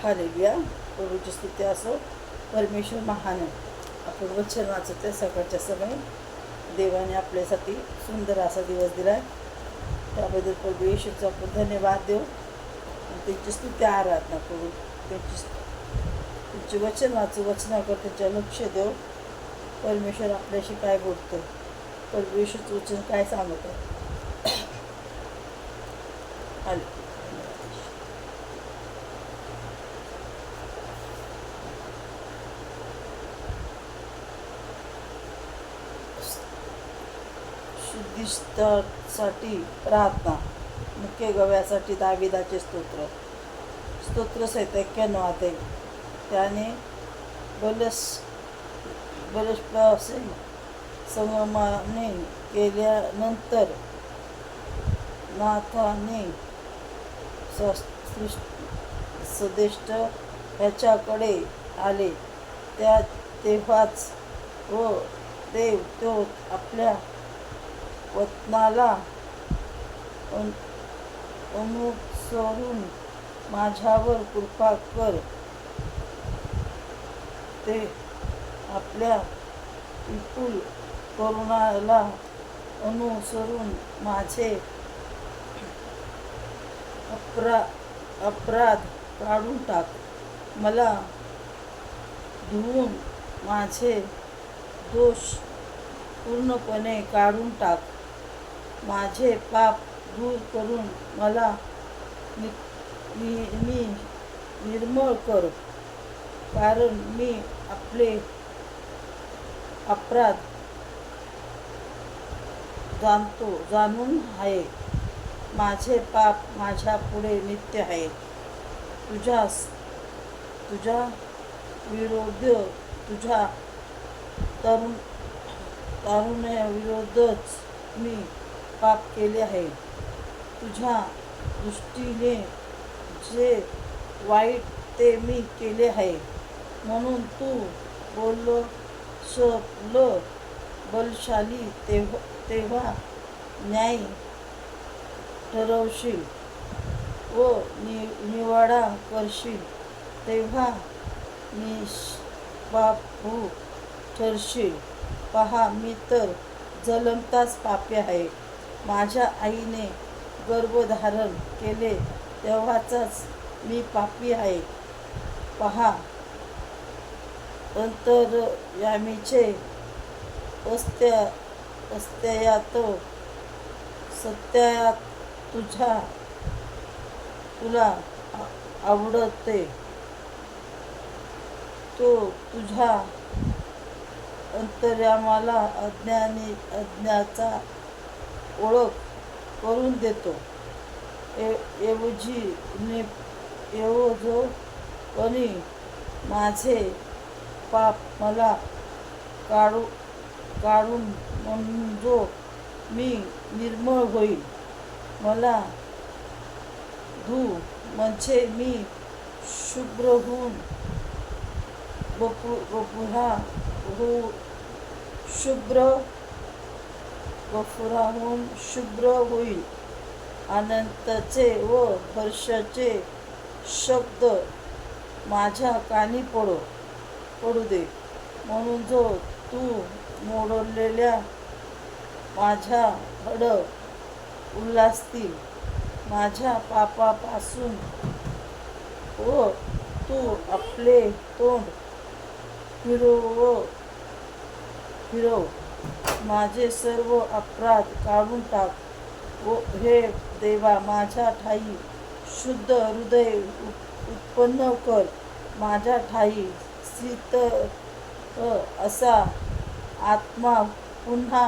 Hallelujah. प्रभूची स्तुती असो. परमेश्वर महान आहे. आपण वचन वाचत आहे सकाळच्या समय. देवाने आपल्यासाठी सुंदर असा दिवस दिला आहे. त्याबद्दल प्रभू येशूचा आपण धन्यवाद देऊ आणि त्यांची स्तुती आराधना करू. त्यांची वचन वाचू, वचनाकडे त्यांच्या लक्ष देऊ. परमेश्वर आपल्याशी काय बोलतो, प्रभू येशूचं वचन काय सांगत आहे. शुद्धीसाठी प्रार्थना. मुख्य गव्यासाठी दाविदाचे स्तोत्र सहित 91 आहे. त्याने बलस संगमाने केल्यानंतर नाथाने सदेष्ट ह्याच्याकडे आले. तेव्हाच देव तो आपल्या वचनाला अनुसरून माझ्यावर कृपा कर. ते आपल्या विपुल करुणाला अनुसरून माझे अपराध काढून टाक. मला धुवून माझे दोष पूर्णपणे काढून टाक. माझे पाप दूर करून मला निर्मळ कर, कारण मी आपले अपराध जाणून आहे. माझे पाप माझ्या पुढे नित्य आहे. तुझ्या विरोध तुझ्या तारुण्याविरोधच मी पाप केले आहे. तुझ्या दृष्टीने जे वाईट ते मी केले आहे. म्हणून तू बलशाली तेव्हा न्याय ठरवशील व निवाडा करशील तेव्हा निष्पापू ठरशील. पहा, मी तर जन्मताच पापी आहे. माझ्या आईने गर्भधारण केले तेव्हाचाच मी पापी आहे. पहा, अंतर्यामीचे सत्यात तुला आवडते. तो तुझ्या अंतर्यामाला अज्ञाचा ओळख करून देतो. एवढोपणी माझे पाप मला काढून म्हणजे मी निर्मळ होईल. मला धू म्हणजे मी शुभ्र होऊन शुभ्र होईल. आनंदाचे व हर्षाचे शब्द माझ्या कानी पडू दे. म्हणून जो तू मोडलेल्या माझ्या हाडं उल्हासतील. माझ्या पापापासून व तू आपले तोंड फिरव. माझे सर्व अपराध काढून टाक. हे देवा, माझ्या ठायी शुद्ध हृदय उत्पन्न कर. माझ्या ठायी स्थिर असा आत्मा पुन्हा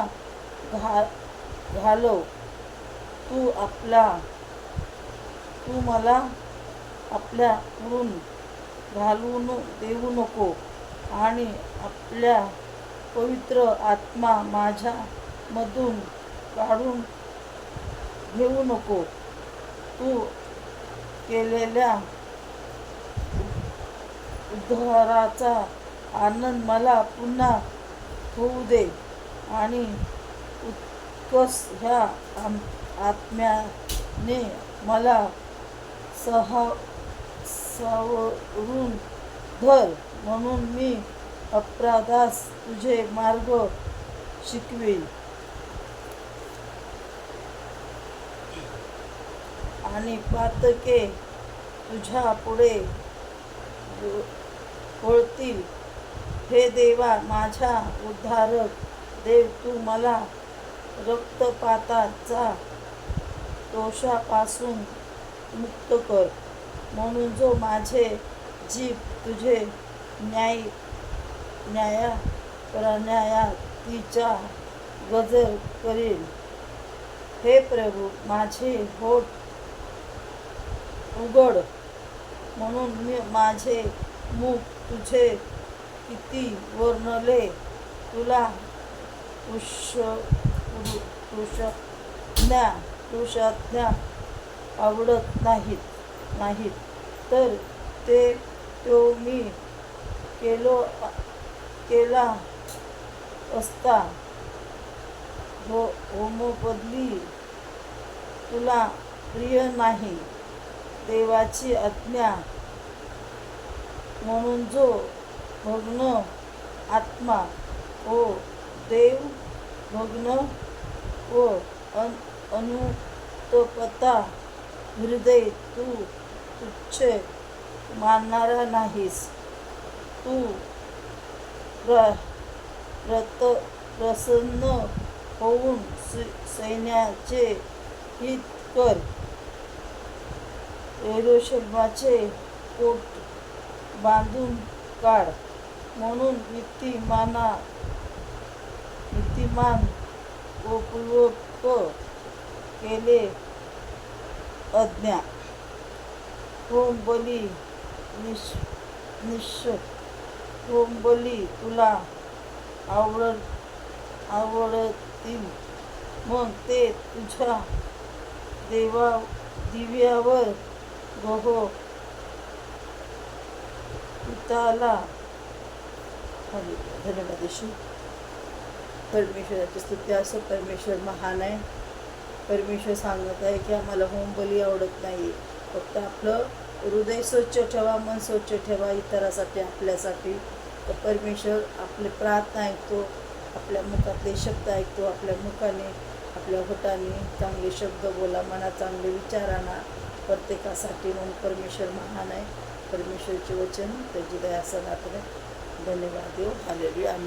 घालव. तू मला आपल्या पुढून घालवून देऊ नको आणि आपल्या पवित्र आत्मा माझ्या मधून काढून घेऊ नको. तू केलेल्या उद्धाराचा आनंद मला पुन्हा होऊ दे आणि उत्कर्ष ह्या आत्म्याने मला सावरून धर, म्हणून मी अपराधास तुझे मार्ग शिकवीन आणि पातके तुझ्या पुढे वळतील. हे देवा, माझा उद्धारक देव, तू मला रक्तपाताचा दोषापासून मुक्त कर, म्हणून जो माझे जीभ तुझे न्यायातीचा गजर करील. हे प्रभू, माझे होठ उघड, म्हणून मी माझे मुख तुझे किती वर्णले. तुला तुषाज्ञा आवडत नाहीत तर तो मी केला असता. होमबली तुला प्रिय नाही. देवाची आज्ञा म्हणून जो भग्न आत्मा ओ देव, भग्न व अनुतपता हृदय तू तुच्छ मानणारा नाहीस. तू प्रसन्न होऊन सैन्याचे हित कर. यरूशलेमाचे पोट बांधून काढ, म्हणून नीतिमान व पूर्वक केले आज्ञा. होमबली होमबली तुला आवडतील, मग ते तुझ्या दिव्यावर गहो पिताला. धन्यवाद येशू. परमेश्वराची स्तुती असो. परमेश्वर महान आहे. परमेश्वर सांगत आहे की आम्हाला होमबली आवडत नाही. फक्त आपलं हृदय स्वच्छ ठेवा, मन स्वच्छ ठेवा, इतरासाठी, आपल्यासाठी. तर परमेश्वर आपले प्रार्थना ऐकतो, आपल्या मुखातले शब्द ऐकतो. आपल्या मुखाने, आपल्या होठाने चांगले शब्द बोला, मनात चांगले विचार आणा प्रत्येकासाठी. म्हणून परमेश्वर महान आहे. परमेश्वरचे वचन त्याची दया सनातन. धन्यवाद देव. हालेलुया. आमेन.